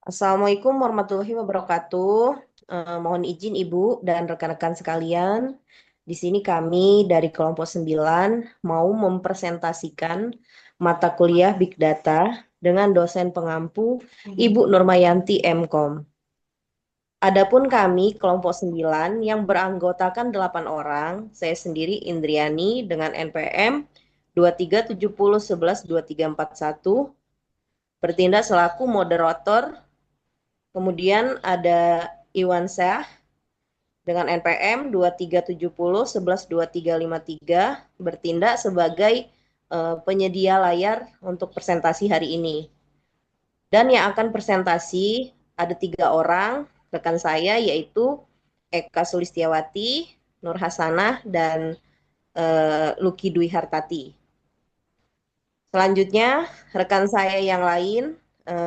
Assalamualaikum warahmatullahi wabarakatuh. Mohon izin Ibu dan rekan-rekan sekalian. Di sini kami dari kelompok 9 mau mempresentasikan mata kuliah Big Data dengan dosen pengampu Ibu Nurmayanti MKom. Adapun kami kelompok 9 yang beranggotakan 8 orang, saya sendiri Indriani dengan NPM 2370112341 bertindak selaku moderator. Kemudian ada Iwan Syah dengan NPM 2370112353 bertindak sebagai penyedia layar untuk presentasi hari ini. Dan yang akan presentasi ada 3 orang rekan saya, yaitu Eka Sulistiawati, Nur Hasanah, dan Luki Dwi Hartati. Selanjutnya, rekan saya yang lain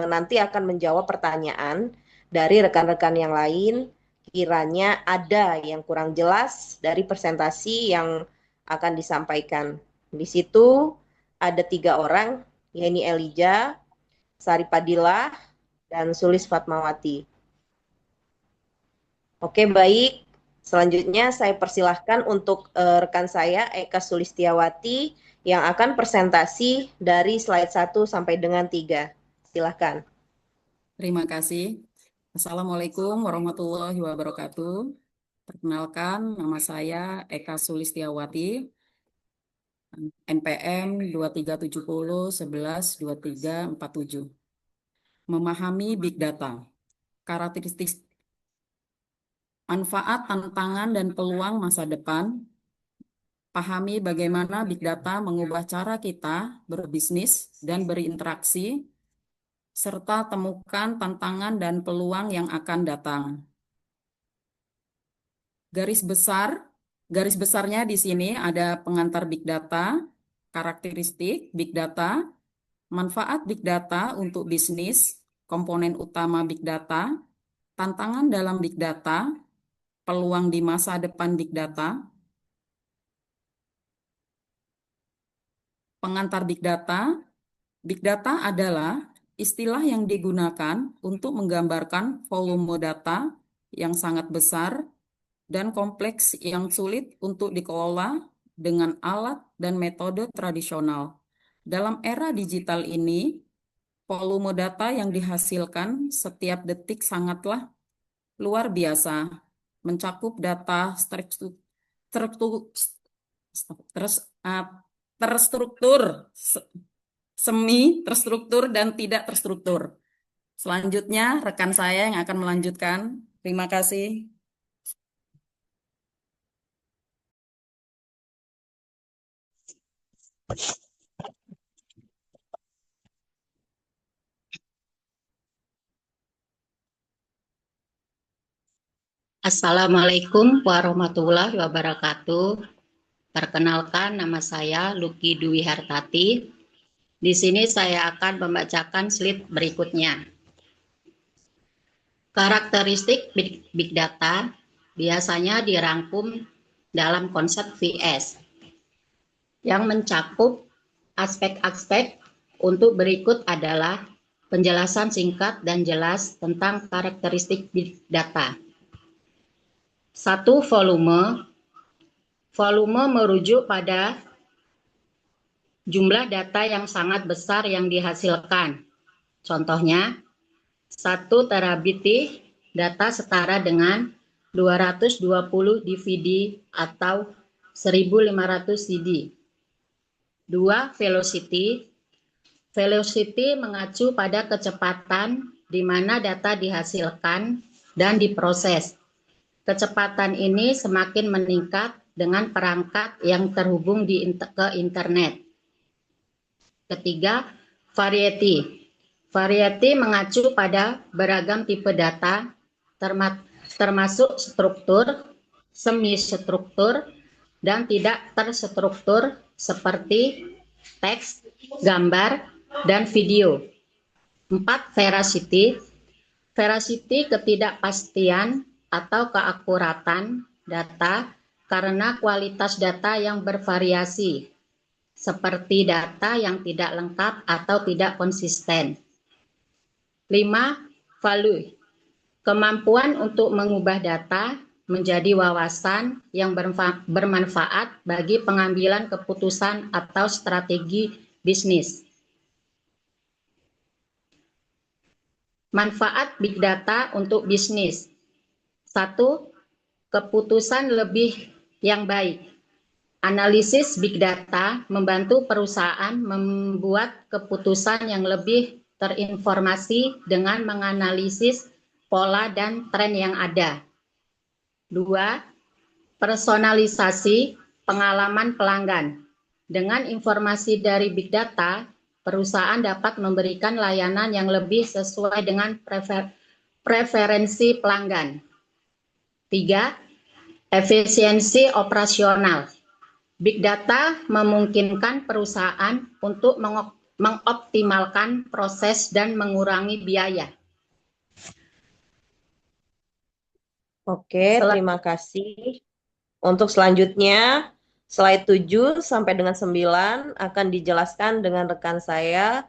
nanti akan menjawab pertanyaan dari rekan-rekan yang lain. Kiranya ada yang kurang jelas dari presentasi yang akan disampaikan. Di situ ada 3 orang, yaitu Elija, Sari Padilla, dan Sulis Fatmawati. Oke, baik. Selanjutnya saya persilahkan untuk rekan saya Eka Sulistiawati yang akan presentasi dari slide 1 sampai dengan 3. Silahkan. Terima kasih. Assalamualaikum warahmatullahi wabarakatuh. Perkenalkan, nama saya Eka Sulistiawati, NPM 2370112347. Memahami Big Data, karakteristik, manfaat, tantangan, dan peluang masa depan. Pahami bagaimana Big Data mengubah cara kita berbisnis dan berinteraksi, serta temukan tantangan dan peluang yang akan datang. Garis besarnya di sini ada pengantar Big Data, karakteristik Big Data, manfaat Big Data untuk bisnis, komponen utama Big Data, tantangan dalam Big Data, peluang di masa depan Big Data. Pengantar Big Data adalah istilah yang digunakan untuk menggambarkan volume data yang sangat besar dan kompleks yang sulit untuk dikelola dengan alat dan metode tradisional. Dalam era digital ini, volume data yang dihasilkan setiap detik sangatlah luar biasa, mencakup data terstruktur, semi terstruktur, dan tidak terstruktur. Selanjutnya, rekan saya yang akan melanjutkan. Terima kasih. Assalamualaikum warahmatullahi wabarakatuh. Perkenalkan, nama saya Luki Dwi Hartati. Di sini saya akan membacakan slide berikutnya. Karakteristik Big Data biasanya dirangkum dalam konsep VS yang mencakup aspek-aspek. Untuk berikut adalah penjelasan singkat dan jelas tentang karakteristik Big Data. 1. Volume. Volume merujuk pada jumlah data yang sangat besar yang dihasilkan. Contohnya, 1 terabit data setara dengan 220 DVD atau 1500 CD. 2. Velocity. Velocity mengacu pada kecepatan di mana data dihasilkan dan diproses. Kecepatan ini semakin meningkat dengan perangkat yang terhubung ke internet. Ketiga, variety. Variety mengacu pada beragam tipe data, termasuk struktur, semi-struktur, dan tidak terstruktur seperti teks, gambar, dan video. 4. Veracity. Veracity ketidakpastian atau keakuratan data karena kualitas data yang bervariasi, seperti data yang tidak lengkap atau tidak konsisten. 5. value, kemampuan untuk mengubah data menjadi wawasan yang bermanfaat bagi pengambilan keputusan atau strategi bisnis. Manfaat Big Data untuk bisnis. 1. Keputusan lebih yang baik. Analisis Big Data membantu perusahaan membuat keputusan yang lebih terinformasi dengan menganalisis pola dan tren yang ada. 2. Personalisasi pengalaman pelanggan. Dengan informasi dari Big Data, perusahaan dapat memberikan layanan yang lebih sesuai dengan preferensi pelanggan. 3. Efisiensi operasional. Big Data memungkinkan perusahaan untuk mengoptimalkan proses dan mengurangi biaya. Oke, terima kasih. Untuk selanjutnya, slide 7 sampai dengan 9 akan dijelaskan dengan rekan saya,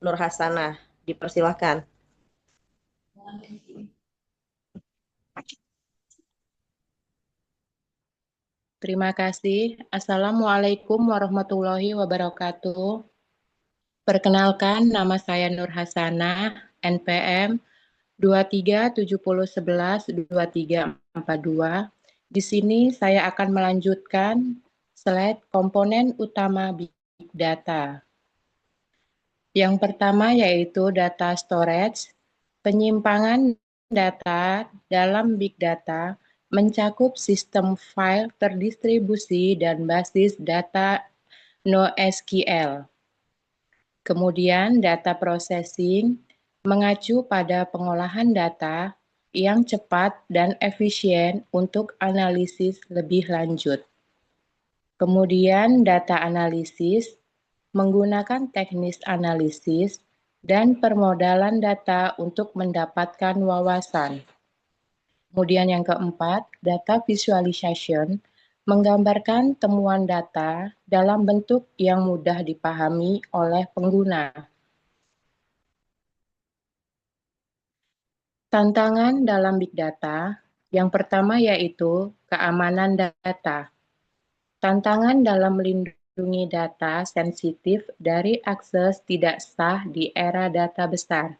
Nur Hasanah. Dipersilahkan. Terima kasih. Assalamualaikum warahmatullahi wabarakatuh. Perkenalkan, nama saya Nur Hasanah, NPM 2370112342. Di sini saya akan melanjutkan slide komponen utama Big Data. Yang pertama yaitu data storage. Penyimpangan data dalam Big Data mencakup sistem file terdistribusi dan basis data NoSQL. Kemudian data processing mengacu pada pengolahan data yang cepat dan efisien untuk analisis lebih lanjut. Kemudian data analisis menggunakan teknis analisis dan permodalan data untuk mendapatkan wawasan. Kemudian yang keempat, data visualization menggambarkan temuan data dalam bentuk yang mudah dipahami oleh pengguna. Tantangan dalam Big Data, yang pertama yaitu keamanan data. Tantangan dalam melindungi data sensitif dari akses tidak sah di era data besar.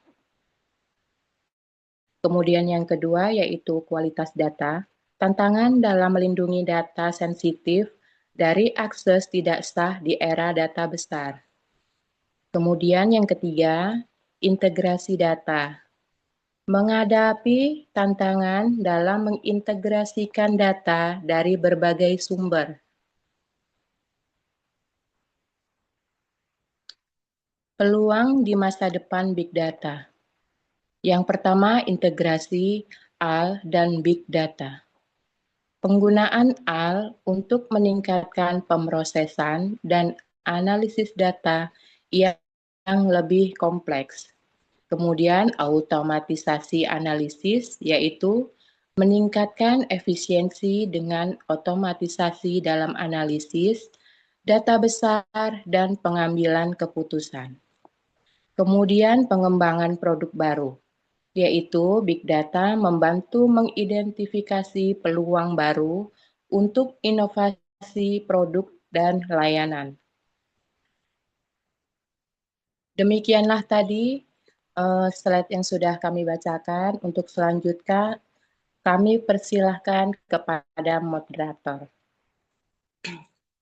Kemudian yang kedua yaitu kualitas data. Tantangan dalam melindungi data sensitif dari akses tidak sah di era data besar. Kemudian yang ketiga, integrasi data. Menghadapi tantangan dalam mengintegrasikan data dari berbagai sumber. Peluang di masa depan Big Data. Yang pertama, integrasi AL dan Big Data. Penggunaan AL untuk meningkatkan pemrosesan dan analisis data yang lebih kompleks. Kemudian automatisasi analisis, yaitu meningkatkan efisiensi dengan otomatisasi dalam analisis, data besar, dan pengambilan keputusan. Kemudian pengembangan produk baru, yaitu Big Data membantu mengidentifikasi peluang baru untuk inovasi produk dan layanan. Demikianlah tadi slide yang sudah kami bacakan. Untuk selanjutnya, kami persilahkan kepada moderator.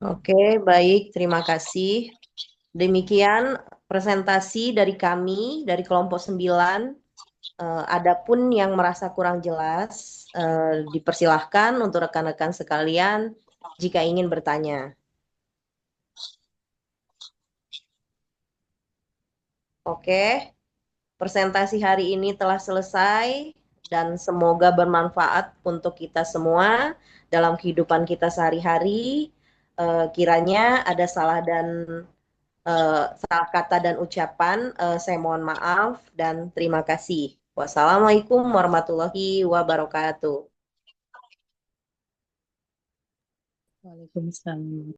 Oke, baik. Terima kasih. Demikian presentasi dari kami, dari kelompok 9. Adapun yang merasa kurang jelas, dipersilahkan untuk rekan-rekan sekalian jika ingin bertanya. Oke, presentasi hari ini telah selesai dan semoga bermanfaat untuk kita semua dalam kehidupan kita sehari-hari. Kiranya ada salah kata dan ucapan, saya mohon maaf dan terima kasih. Wassalamualaikum warahmatullahi wabarakatuh. Waalaikumsalam.